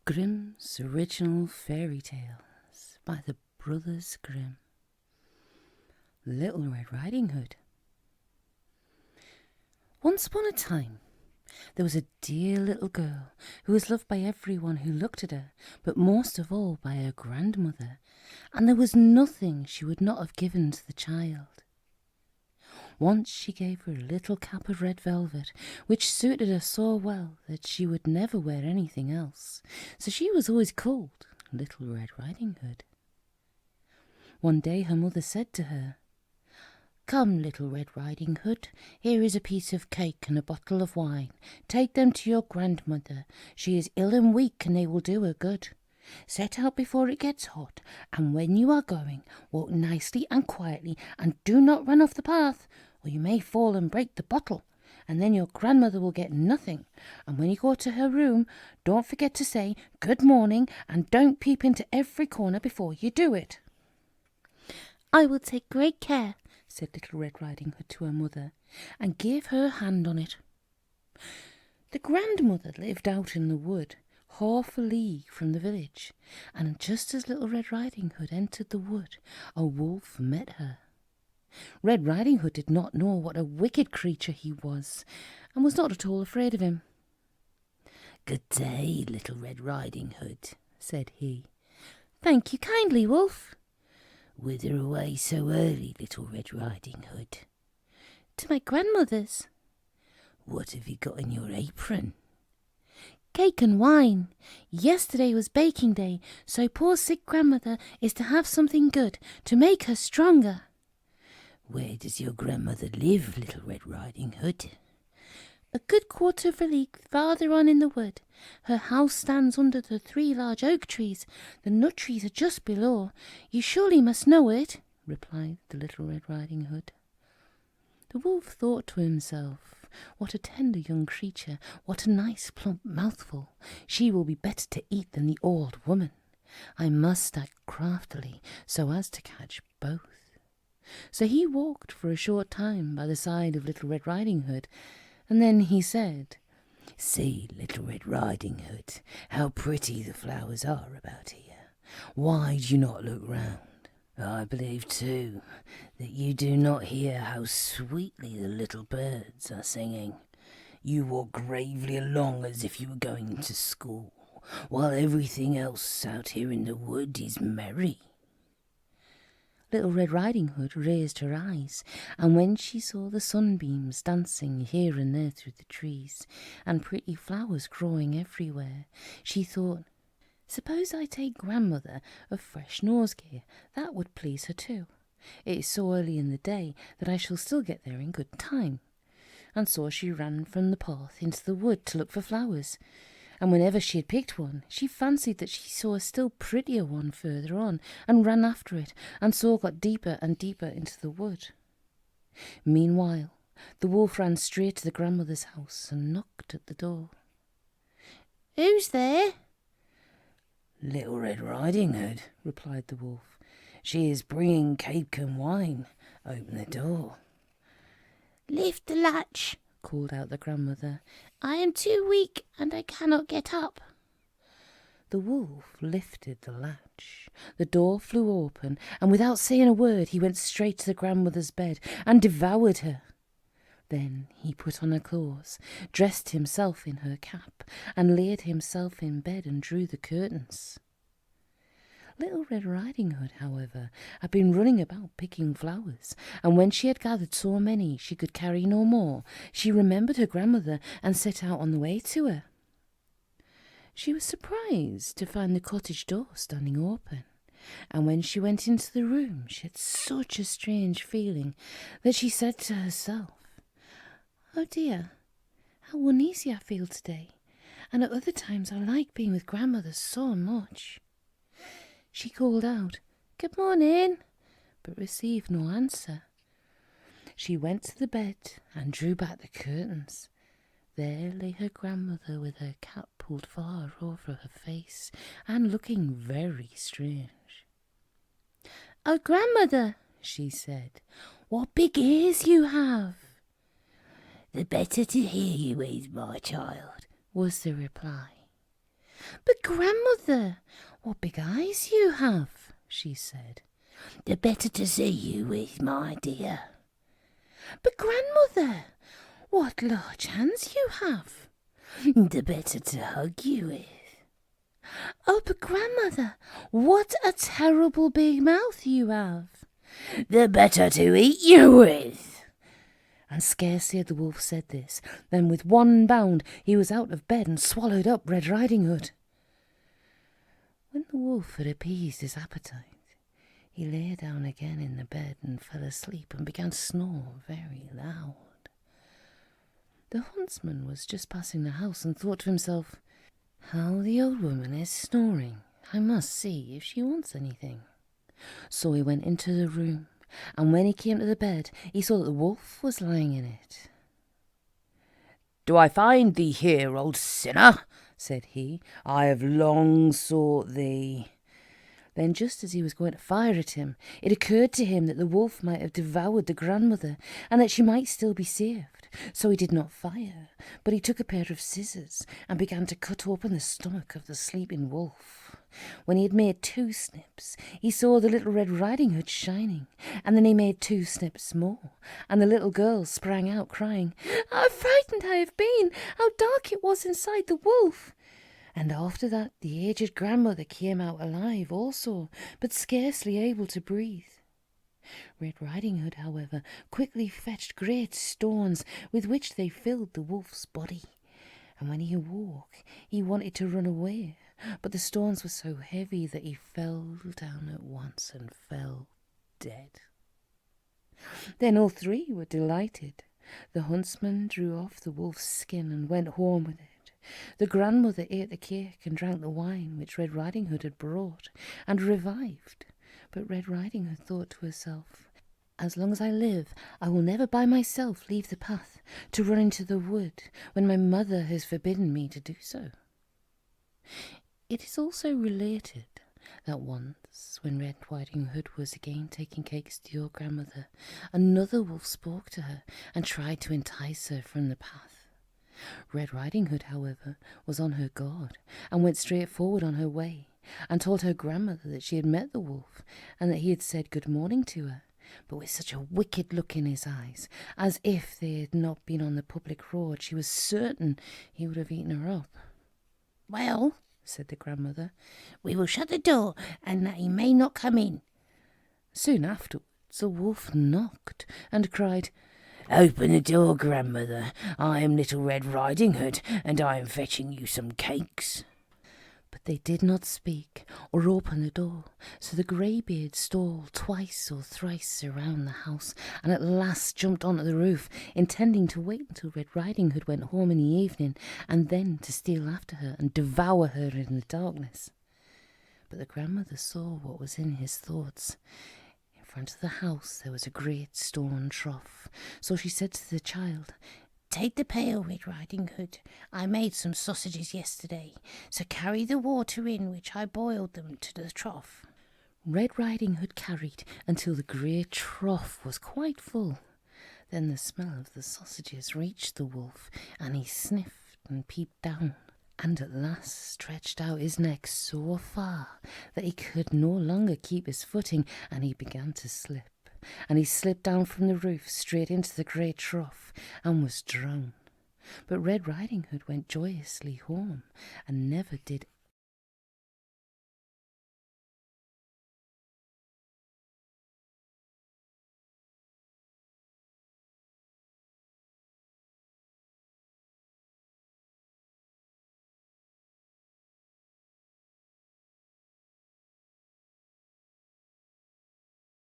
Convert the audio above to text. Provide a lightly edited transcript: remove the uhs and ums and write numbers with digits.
Grimm's Original Fairy Tales by the Brothers Grimm. Little Red Riding Hood. Once upon a time, there was a dear little girl who was loved by everyone who looked at her, but most of all by her grandmother, and there was nothing she would not have given to the child. Once she gave her a little cap of red velvet, which suited her so well that she would never wear anything else, so she was always called Little Red Riding Hood. One day her mother said to her, "Come, Little Red Riding Hood, here is a piece of cake and a bottle of wine. Take them to your grandmother. She is ill and weak, and they will do her good. Set out before it gets hot, and when you are going, walk nicely and quietly, and do not run off the path, or you may fall and break the bottle, and then your grandmother will get nothing. And when you go to her room, don't forget to say good morning, and don't peep into every corner before you do it." "I will take great care," said Little Red Riding Hood to her mother, and gave her hand on it. The grandmother lived out in the wood, half a league from the village, and just as Little Red Riding Hood entered the wood, a wolf met her. Red Riding Hood did not know what a wicked creature he was, and was not at all afraid of him. "Good day, Little Red Riding Hood," said he. "Thank you kindly, Wolf." "Whither away so early, Little Red Riding Hood?" "To my grandmother's." "What have you got in your apron?" "Cake and wine. Yesterday was baking day, so poor sick grandmother is to have something good to make her stronger." "Where does your grandmother live, Little Red Riding Hood?" "A good quarter of a league farther on in the wood. Her house stands under the 3 large oak trees. The nut trees are just below. You surely must know it," replied the Little Red Riding Hood. The wolf thought to himself, "What a tender young creature, what a nice plump mouthful. She will be better to eat than the old woman. I must act craftily so as to catch both." So he walked for a short time by the side of Little Red Riding Hood, and then he said, "See, Little Red Riding Hood, how pretty the flowers are about here. Why do you not look round? I believe, too, that you do not hear how sweetly the little birds are singing. You walk gravely along as if you were going to school, while everything else out here in the wood is merry." Little Red Riding Hood raised her eyes, and when she saw the sunbeams dancing here and there through the trees, and pretty flowers growing everywhere, she thought, "Suppose I take grandmother a fresh nosegay, that would please her too. It is so early in the day that I shall still get there in good time." And so she ran from the path into the wood to look for flowers, and whenever she had picked one, she fancied that she saw a still prettier one further on, and ran after it, and so got deeper and deeper into the wood. Meanwhile, the wolf ran straight to the grandmother's house and knocked at the door. "Who's there?" "Little Red Riding Hood," replied the wolf. "She is bringing cake and wine. Open the door." "Lift the latch," called out the grandmother. "I am too weak, and I cannot get up." The wolf lifted the latch. The door flew open, and without saying a word, he went straight to the grandmother's bed and devoured her. Then he put on her clothes, dressed himself in her cap, and laid himself in bed and drew the curtains. Little Red Riding Hood, however, had been running about picking flowers, and when she had gathered so many she could carry no more, she remembered her grandmother and set out on the way to her. She was surprised to find the cottage door standing open, and when she went into the room she had such a strange feeling that she said to herself, "Oh dear, how uneasy I feel today, and at other times I like being with grandmother so much." She called out, "Good morning," but received no answer. She went to the bed and drew back the curtains. There lay her grandmother with her cap pulled far over her face and looking very strange. "Oh, grandmother," she said, "what big ears you have!" "The better to hear you with, my child," was the reply. "But grandmother, what big eyes you have, she said. The better to see you with, my dear. But grandmother, what large hands you have. The better to hug you with. Oh, but grandmother, what a terrible big mouth you have. The better to eat you with. And scarcely had the wolf said this, than with one bound he was out of bed and swallowed up Red Riding Hood. When the wolf had appeased his appetite, he lay down again in the bed and fell asleep and began to snore very loud. The huntsman was just passing the house and thought to himself, "How the old woman is snoring. I must see if she wants anything." So he went into the room, and when he came to the bed, he saw that the wolf was lying in it. "Do I find thee here, old sinner?" said he. "I have long sought thee." Then, just as he was going to fire at him, it occurred to him that the wolf might have devoured the grandmother, and that she might still be saved. So he did not fire, but he took a pair of scissors and began to cut open the stomach of the sleeping wolf. When he had made 2 snips, he saw the little Red Riding Hood shining, and then he made 2 snips more, and the little girl sprang out crying, "How frightened I have been! How dark it was inside the wolf!" And after that the aged grandmother came out alive also, but scarcely able to breathe. Red Riding Hood, however, quickly fetched great stones with which they filled the wolf's body, and when he awoke he wanted to run away, but the stones were so heavy that he fell down at once and fell dead. Then all 3 were delighted. The huntsman drew off the wolf's skin and went home with it. The grandmother ate the cake and drank the wine which Red Riding Hood had brought, and revived. But Red Riding Hood thought to herself, "As long as I live, I will never by myself leave the path to run into the wood when my mother has forbidden me to do so." It is also related that once, when Red Riding Hood was again taking cakes to your grandmother, another wolf spoke to her and tried to entice her from the path. Red Riding Hood, however, was on her guard, and went straight forward on her way, and told her grandmother that she had met the wolf, and that he had said good morning to her, but with such a wicked look in his eyes, as if they had not been on the public road, she was certain he would have eaten her up. "Well," said the grandmother, "we will shut the door, and that he may not come in." Soon afterwards the wolf knocked, and cried, "Open the door, grandmother. I am Little Red Riding Hood, and I am fetching you some cakes." But they did not speak or open the door, so the greybeard stole twice or thrice around the house, and at last jumped onto the roof, intending to wait until Red Riding Hood went home in the evening, and then to steal after her and devour her in the darkness. But the grandmother saw what was in his thoughts. In front of the house there was a great stone trough, so she said to the child, "Take the pail, Red Riding Hood. I made some sausages yesterday, so carry the water in which I boiled them to the trough." Red Riding Hood carried until the great trough was quite full. Then the smell of the sausages reached the wolf, and he sniffed and peeped down, and at last stretched out his neck so far that he could no longer keep his footing, and he began to slip. And he slipped down from the roof straight into the great trough and was drowned. But Red Riding Hood went joyously home and never did